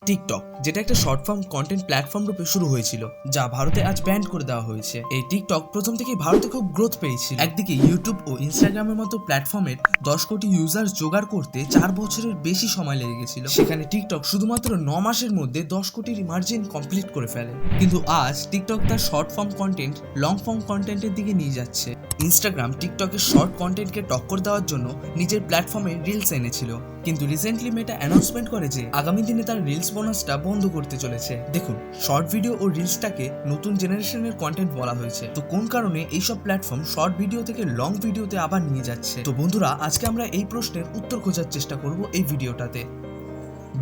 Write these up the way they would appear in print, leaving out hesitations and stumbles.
TikTok, যেটা একটা short form content platform রূপে শুরু হয়েছিল, যা ভারতে আজ ব্যান করে দেওয়া হয়েছে। এই টিকটক প্রথম থেকেই ভারতে খুব গ্রোথ পেয়েছিল। একদিকে ইউটিউব ও ইনস্টাগ্রামের মতো প্ল্যাটফর্মের 10 কোটি ইউজার জোগাড় করতে 4 বছরের বেশি সময় লেগে গেছিল। সেখানে টিকটক শুধুমাত্র 9 মাসের মধ্যে 10 কোটির মার্জিন কমপ্লিট করে ফেলে। কিন্তু আজ টিকটক তার short form content long form কন্টেন্টের দিকে নিয়ে যাচ্ছে। ইনস্টাগ্রাম টিকটকের শর্ট কন্টেন্টকে টক্কর দেওয়ার জন্য নিজের প্ল্যাটফর্মে রিলস এনেছিল, কিন্তু রিসেন্টলি মেটা অ্যানাউন্সমেন্ট করে যে আগামী দিনে তার রিলস বোনাসটা বন্ধ করতে চলেছে। দেখুন, শর্ট ভিডিও ও রিলসটাকে নতুন জেনারেশনের কন্টেন্ট বলা হয়েছে, তো কোন কারণে এইসব প্ল্যাটফর্ম শর্ট ভিডিও থেকে লং ভিডিওতে আবার নিয়ে যাচ্ছে? তো বন্ধুরা, আজকে আমরা এই প্রশ্নের উত্তর খোঁজার চেষ্টা করব এই ভিডিওটাতে।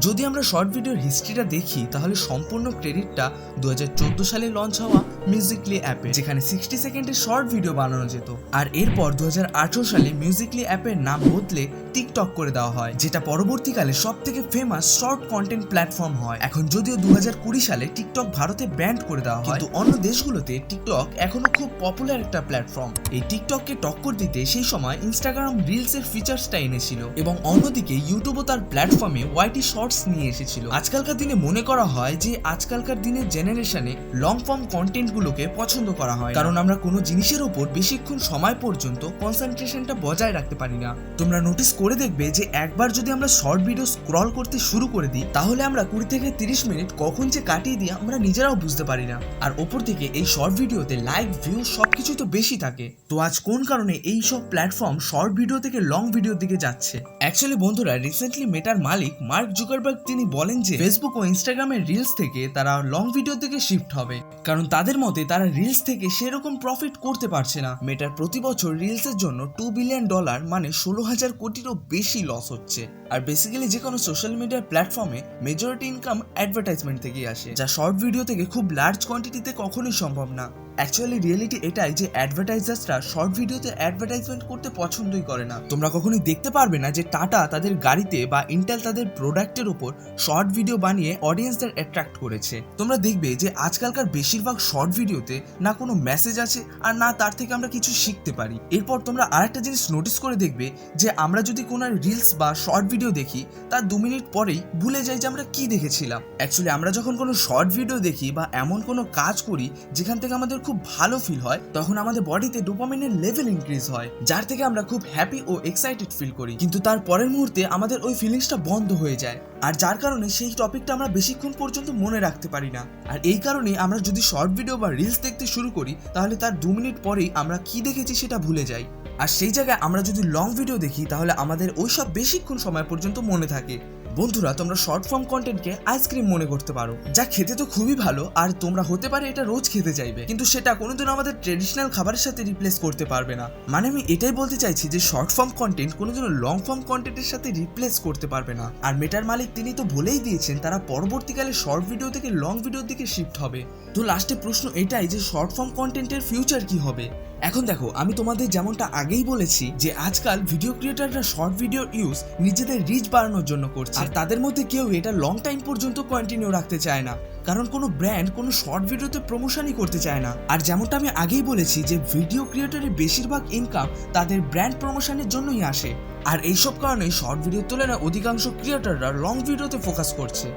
যদি আমরা শর্ট ভিডিওর হিস্ট্রিটা দেখি, তাহলে সম্পূর্ণ ক্রেডিটটা 2014 সালে লঞ্চ হওয়া মিউজিক্যালি অ্যাপে, যেখানে 60 সেকেন্ডের শর্ট ভিডিও বানানো যেত। আর এরপর 2018 সালে মিউজিক্যালি অ্যাপের নাম বদলে টিকটক করে দেওয়া হয়, যেটা পরবর্তীকালে সব থেকে ফেমাস শর্ট কন্টেন্ট প্ল্যাটফর্ম হয়। এখন যদিও 2020 সালে টিকটক ভারতে ব্যান করে দেওয়া হয়, কিন্তু অন্য দেশগুলোতে টিকটক এখনো খুব পপুলার একটা প্ল্যাটফর্ম। এই টিকটককে টক্কর দিতে সেই সময় ইনস্টাগ্রাম রিলসের ফিচার্সটা এনেছিল, এবং অন্যদিকে ইউটিউবও তার প্ল্যাটফর্মে ওয়াইটি শর্টস নিয়ে এসেছিল। আজকালকার দিনে মনে করা হয় যে আজকালকার দিনের জেনারেশনে লং ফর্ম কন্টেন্ট গুলোকে পছন্দ করা হয়, কারণ আমরা কোনো জিনিসের উপর বেশিক্ষণ সময় পর্যন্ত কনসেন্ট্রেশনটা বজায় রাখতে পারি না। তোমরা নোটিস করে দেখবে যে একবার যদি আমরা শর্ট ভিডিও স্ক্রল করতে শুরু করে দিই, তাহলে আমরা 20 থেকে 30 মিনিট কখন যে কাটিয়ে দিই আমরা নিজেরাও বুঝতে পারি না। আর ওপর থেকে এই শর্ট ভিডিওতে লাইক, ভিউ সবকিছু তো বেশি থাকে। তো আজ কোন কারণে এই সব প্ল্যাটফর্ম শর্ট ভিডিও থেকে লং ভিডিওর দিকে যাচ্ছে? অ্যাকচুয়ালি বন্ধুরা, রিসেন্টলি মেটার মালিক মার্ক জুকারবার্গ তিনি বলেন যে ফেসবুক ও ইনস্টাগ্রামের রিলস থেকে তারা লং ভিডিও থেকে শিফট হবে, কারণ তাদের মতে তারা রিলস থেকে সেরকম প্রফিট করতে পারছে না। মেটার প্রতি বছর রিলসের জন্য $2 বিলিয়ন মানে 16,000 কোটিরও বেশি লস হচ্ছে। আর বেসিক্যালি যে কোনো সোশ্যাল মিডিয়ার প্ল্যাটফর্মে মেজরিটি ইনকাম অ্যাডভার্টাইজমেন্ট থেকেই আসে, যা শর্ট ভিডিও থেকে খুব লার্জ কোয়ান্টিটিতে কখনোই সম্ভব না। অ্যাকচুয়ালি রিয়েলিটি এটাই যে অ্যাডভার্টাইজার্সরা শর্ট ভিডিওতে অ্যাডভার্টাইজমেন্ট করতে পছন্দই করে না। তোমরা কখনোই দেখতে পারবে না যে টাটা তাদের গাড়িতে বা ইন্টেল তাদের প্রোডাক্টের উপর শর্ট ভিডিও বানিয়ে অডিয়েন্সদের অ্যাট্রাক্ট করেছে। তোমরা দেখবে যে আজকালকার বেশিরভাগ শর্ট ভিডিওতে না কোনো মেসেজ আছে, আর না তার থেকে আমরা কিছু শিখতে পারি। এরপর তোমরা আরেকটা জিনিস নোটিস করে দেখবে যে আমরা যদি কোনো রিলস বা শর্ট ভিডিও দেখি, তার 2 মিনিট পরেই ভুলে যাই যে আমরা কি দেখেছিলাম। অ্যাকচুয়ালি আমরা যখন কোনো শর্ট ভিডিও দেখি বা এমন কোনো কাজ করি যেখান থেকে আমাদের খুব ভালো ফিল হয়, তখন আমাদের বডিতে ডোপামিনের লেভেল ইনক্রিজ হয়, যার থেকে আমরা খুব হ্যাপি ও এক্সাইটেড ফিল করি। কিন্তু তার পরের মুহূর্তে আমাদের ওই ফিলিংসটা বন্ধ হয়ে যায়, আর যার কারণে সেই টপিকটা আমরা বেশিক্ষণ পর্যন্ত মনে রাখতে পারি না। আর এই কারণে আমরা যদি শর্ট ভিডিও বা রিলস দেখতে শুরু করি, তাহলে তার 2 মিনিট পরেই আমরা কি দেখেছি সেটা ভুলে যাই। আর সেই জায়গায় আমরা যদি লং ভিডিও দেখি, তাহলে আমাদের ওইসব বেশিক্ষণ সময় পর্যন্ত মনে থাকে। বন্ধুরা, তোমরা শর্ট ফর্ম কন্টেন্টকে আইসক্রিম মনে করতে পারো, যা খেতে তো খুবই ভালো, আর তোমরা হতে পারে এটা রোজ খেতে চাইবে, কিন্তু সেটা কোনোদিন আমাদের ট্রেডিশনাল খাবারের সাথে রিপ্লেস করতে পারবে না। মানে আমি এটাই বলতে চাইছি যে শর্ট ফর্ম কন্টেন্ট কোনোদিনও লং ফর্ম কন্টেন্টের সাথে রিপ্লেস করতে পারবে না। আর মেটার মালিক তিনি তো বলেই দিয়েছেন তারা পরবর্তীকালে শর্ট ভিডিও থেকে লং ভিডিওর দিকে শিফট হবে। তো লাস্টে প্রশ্ন এটাই যে শর্ট ফর্ম কন্টেন্টের ফিউচার কি হবে? এখন দেখো, আমি তোমাদের যেমনটা আগেই বলেছি যে আজকাল ভিডিও ক্রিয়েটাররা শর্ট ভিডিও ইউজ নিজেদের রিচ বাড়ানোর জন্য করছে, আর তাদের মধ্যে কেউ এটা লং টাইম পর্যন্ত কন্টিনিউ রাখতে চায় না, কারণ কোনো ব্র্যান্ড কোনো শর্ট ভিডিওতে প্রমোশনই করতে চায় না। আর যেমনটা আমি আগেই বলেছি যে ভিডিও ক্রিয়েটরের বেশিরভাগ ইনকাম তাদের ব্র্যান্ড প্রমোশনের জন্যই আসে, আর এইসব কারণে শর্ট ভিডিওর তুলনায় অধিকাংশ ক্রিয়েটররা লং ভিডিওতে ফোকাস করছে।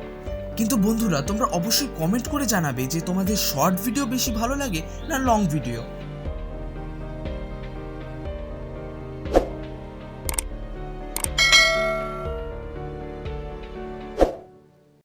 কিন্তু বন্ধুরা, তোমরা অবশ্যই কমেন্ট করে জানাবে যে তোমাদের শর্ট ভিডিও বেশি ভালো লাগে না লং ভিডিও।